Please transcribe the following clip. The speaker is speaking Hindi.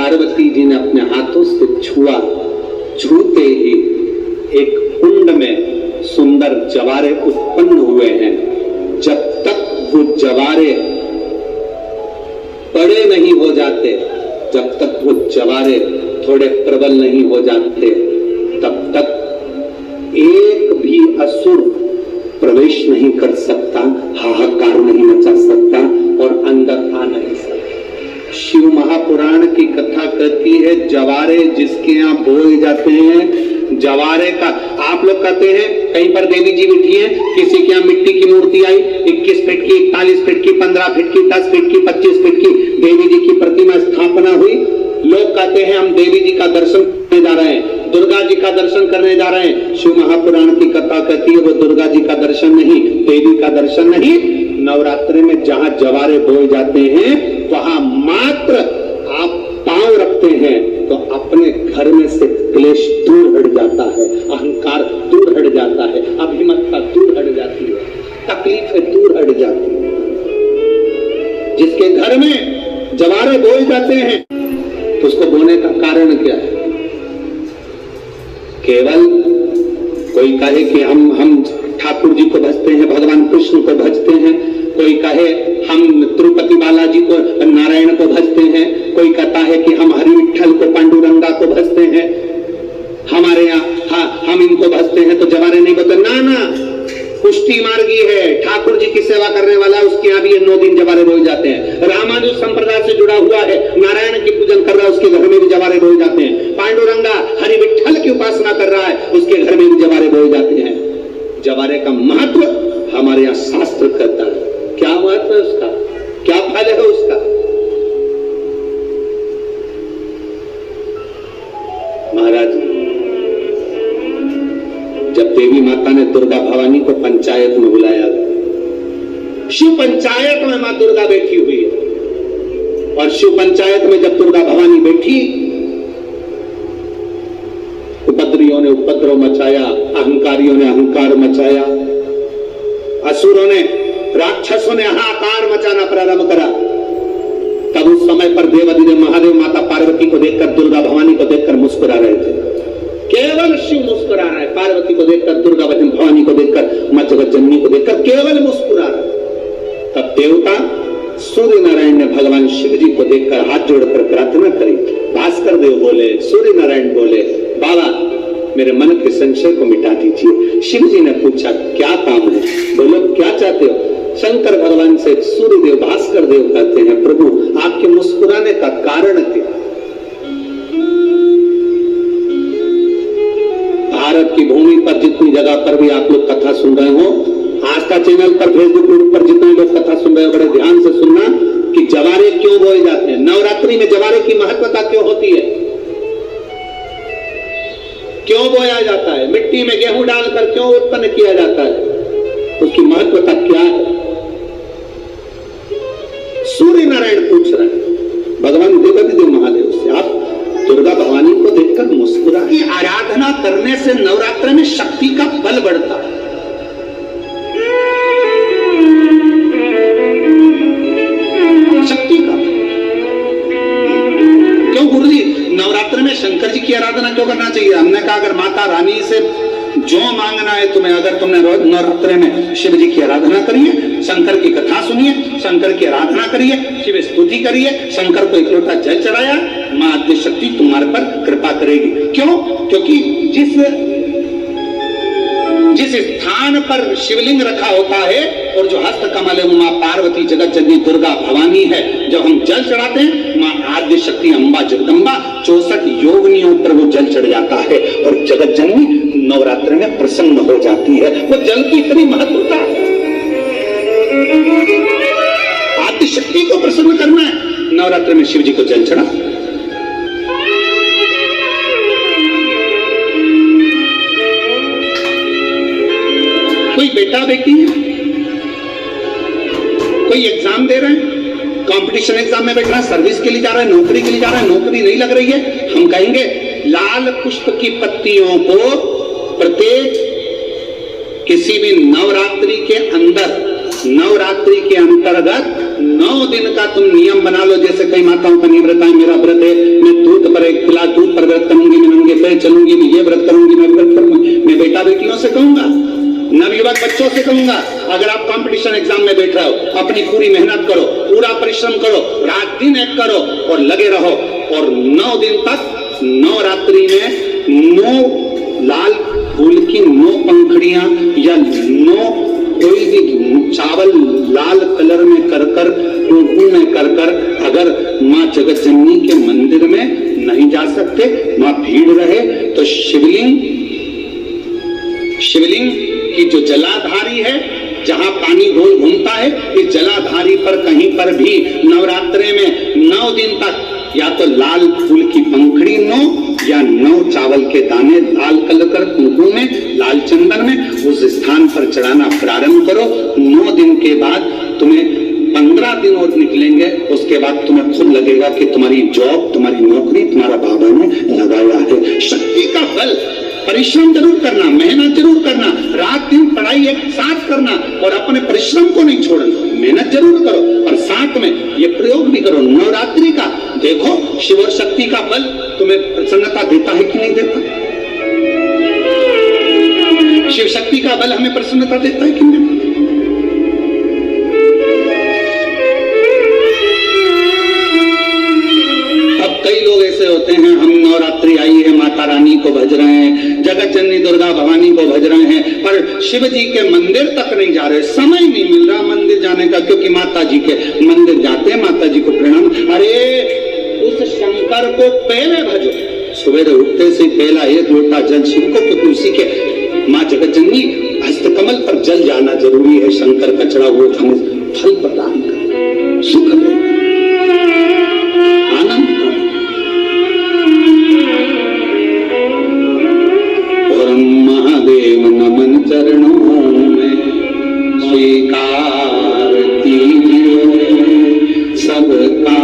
पार्वती जी ने अपने हाथों से छुआ, छूते ही एक कुंड में सुंदर जवारे उत्पन्न हुए हैं। जब तक वो जवारे बड़े नहीं हो जाते, जब तक वो जवारे थोड़े प्रबल नहीं हो जाते, तब तक एक भी असुर प्रवेश नहीं कर सकता, हाहाकार नहीं मचा सकता और अंदर आ नहीं सकता। शिव महापुराण की कथा कहती है जवारे जिसके यहाँ बोए जाते हैं, जवारे का आप लोग कहते हैं कहीं पर देवी जी बैठी हैं, किसी के यहाँ मिट्टी की मूर्ति आई 21 फीट की, 41 फीट की, 15 फीट की, 10 फीट की, 25 फीट की देवी जी की प्रतिमा स्थापना हुई। लोग कहते हैं हम देवी जी का दर्शन करने जा रहे हैं, दुर्गा जी का दर्शन करने जा रहे हैं। शिव महापुराण की कथा कहती है वो दुर्गा जी का दर्शन नहीं, देवी का दर्शन नहीं। नवरात्रि में जहां जवारे बोए जाते हैं वहां मात्र आप पांव रखते हैं तो अपने घर में से क्लेश दूर हट जाता है, अहंकार दूर हट जाता है, अभिमतता दूर हट जाती है, तकलीफें दूर हट जाती है। जिसके घर में जवारे बोए जाते हैं तो उसको बोने का कारण क्या है? केवल कोई कहे कि हम ठाकुर जी को भजते हैं, भगवान कृष्ण को भजते हैं, कोई कहे हम तिरुपति बालाजी को, नारायण को भजते हैं, कोई कहता है कि हम हरि विठल को, पांडुरंगा को भजते हैं, हमारे यहाँ हम इनको भजते हैं तो जवारे नहीं बोलते। ना, पुष्टि मार्गी है, ठाकुर जी की सेवा करने वाला उसके यहाँ भी ये 9 दिन जवारे बोए जाते हैं। रामानुज संप्रदाय से जुड़ा हुआ है, नारायण की पूजन कर रहा है, उसके घर में भी जवारे बोए जाते हैं। पांडुरंगा हरि विठल की उपासना कर रहा है, उसके घर में भी जवारे बोए जाते हैं। जवारे का महत्व हमारे यहाँ शास्त्र कहता है। क्या महत्व है उसका, क्या फल है उसका? महाराज, जब देवी माता ने दुर्गा भवानी को पंचायत में बुलाया, शिव पंचायत में मां दुर्गा बैठी हुई है और शिव पंचायत में जब दुर्गा भवानी बैठी, उपद्रवियों ने उपद्रव मचाया, अहंकारियों ने अहंकार मचाया, असुरों ने, राक्षसों ने हाहाकार मचाना प्रारंभ करा। तब उस समय पर देवाधिदेव महादेव माता पार्वती को देखकर, दुर्गा भवानी को देखकर मुस्कुरा रहे थे। केवल शिव मुस्कुरा रहा है, पार्वती को देखकर, दुर्गा भवानी को देखकर, मां जगत जननी को देखकर केवल मुस्कुरा रहा है। तब देवता सूर्य नारायण ने भगवान शिव जी को देखकर हाथ जोड़कर प्रार्थना करी। भास्कर देव बोले, सूर्य नारायण बोले, बाबा मेरे मन के संशय को मिटा दीजिए। शिव जी ने पूछा क्या काम है? बोलो क्या चाहते हो? शंकर भगवान से सूर्य देव, भास्कर देव कहते हैं प्रभु आपके मुस्कुराने का कारण क्या? भारत की भूमि पर जितनी जगह पर भी आप लोग कथा सुन रहे हो, आस्था चैनल पर, फेसबुक पर जितने लोग कथा सुन रहे हो, बड़े ध्यान से सुनना कि जवारे क्यों बोए जाते हैं। नवरात्रि में जवारे की महत्वता क्यों होती है, क्यों बोया जाता है, मिट्टी में गेहूं डालकर क्यों उत्पन्न किया जाता है, उसकी महत्वता क्या है? सूर्य नारायण पूछ रहे हैं भगवान देवाधिदेव महादेव से, आप दुर्गा भवानी को देखकर मुस्कुरा। की आराधना करने से नवरात्र में शक्ति का बल बढ़ता है। शक्ति का क्यों गुरुजी नवरात्र में शंकर जी की आराधना क्यों करना चाहिए? हमने कहा अगर माता रानी से जो मांगना है तुम्हें, अगर तुमने नवरात्र में शिव जी की आराधना करिए, शंकर की कथा सुनिए, शंकर की आराधना करिए, शिव स्तुति करिए, शंकर को एक लोटा जल चढ़ाया, मां आद्य शक्ति तुम्हारे पर कृपा करेगी। क्यों? क्योंकि जिस स्थान पर शिवलिंग रखा होता है और जो हस्त कमल है वो मां पार्वती जगत जननी दुर्गा भवानी है। जब हम जल चढ़ाते हैं मां आद्य शक्ति अम्बा जगदम्बा 64 योगिनियों पर वो जल चढ़ जाता है और जगत जननी नवरात्र में प्रसन्न हो जाती है। वो जल की इतनी महत्वता है। आद्य शक्ति को प्रसन्न करना है, नवरात्र में शिव जी को जल चढ़ा। कोई बेटा बेटी है, कोई एग्जाम दे रहे हैं, कंपटीशन एग्जाम में बैठ रहा है, सर्विस के लिए जा रहा है, नौकरी के लिए जा रहा है, नौकरी नहीं लग रही है, हम कहेंगे लाल पुष्प की पत्तियों को प्रत्येक किसी भी नवरात्रि के अंदर, नवरात्रि के अंतर्गत 9 दिन का तुम नियम बना लो। जैसे कई माताओं का नियम रहता है, मेरा व्रत है, मैं मैं चलूंगी, मैं ये व्रत करूंगी, मैं व्रत करूंगी। मैं बेटा बेटियों से कहूंगा, नवयुवक बच्चों से कहूंगा, अगर आप कंपटीशन एग्जाम में बैठ रहे हो, अपनी पूरी मेहनत करो, पूरा परिश्रम करो, रात दिन एक करो और लगे रहो, और 9 दिन तक नवरात्रि में 9 लाल फूल की 9 पंखड़ियां या 9 कोई भी चावल लाल कलर में कर कर, कुंकुम में कर कर, अगर माँ जगत जननी के मंदिर में नहीं जा सकते, माँ भीड़ रहे, तो शिवलिंग की जो जलाधारी है, जहां पानी गोल घूमता है, इस जलाधारी पर कहीं पर भी नवरात्रे में 9 दिन तक या तो लाल फूल की पंखड़ी 9 या 9 चावल के दाने लाल कलर कर कुंकुम में, लाल चंदन में उस स्थान पर चढ़ाना प्रारंभ करो। 9 दिन के बाद तुम्हें 15 दिन और निकलेंगे, उसके बाद तुम्हें खुद लगेगा कि तुम्हारी जॉब, तुम्हारी नौकरी तुम्हारा बाबा ने लगाया है। शक्ति का बल, परिश्रम जरूर करना, मेहनत जरूर करना, रात दिन पढ़ाई एक साथ करना, और अपने परिश्रम को नहीं छोड़ना, मेहनत जरूर करो, और साथ में ये प्रयोग भी करो नवरात्रि का। देखो शिव और शक्ति का बल तुम्हें प्रसन्नता देता है कि नहीं देता? शिव शक्ति का बल हमें प्रसन्नता देता है कि नहीं देता? कई लोग ऐसे होते हैं, हम नवरात्रि आई है, माता रानी को भज रहे हैं, जगत जननी दुर्गा भवानी को भज रहे हैं, पर शिव जी के मंदिर तक नहीं जा रहे, समय नहीं मिल रहा मंदिर जाने का, क्योंकि माता जी के मंदिर जाते हैं, माता जी को प्रणाम। अरे उस शंकर को पहले भजो, सुबह उठते से पहला 1 लोटा जल शिव को, क्योंकि उसी के माँ जगत जननी हस्तकमल पर जल जाना जरूरी है। शंकर का चढ़ा हुआ हमें फल प्रदान कर, सुख दे, आनंद। महादेव नमन चरणों में स्वीकार कीजिए सबका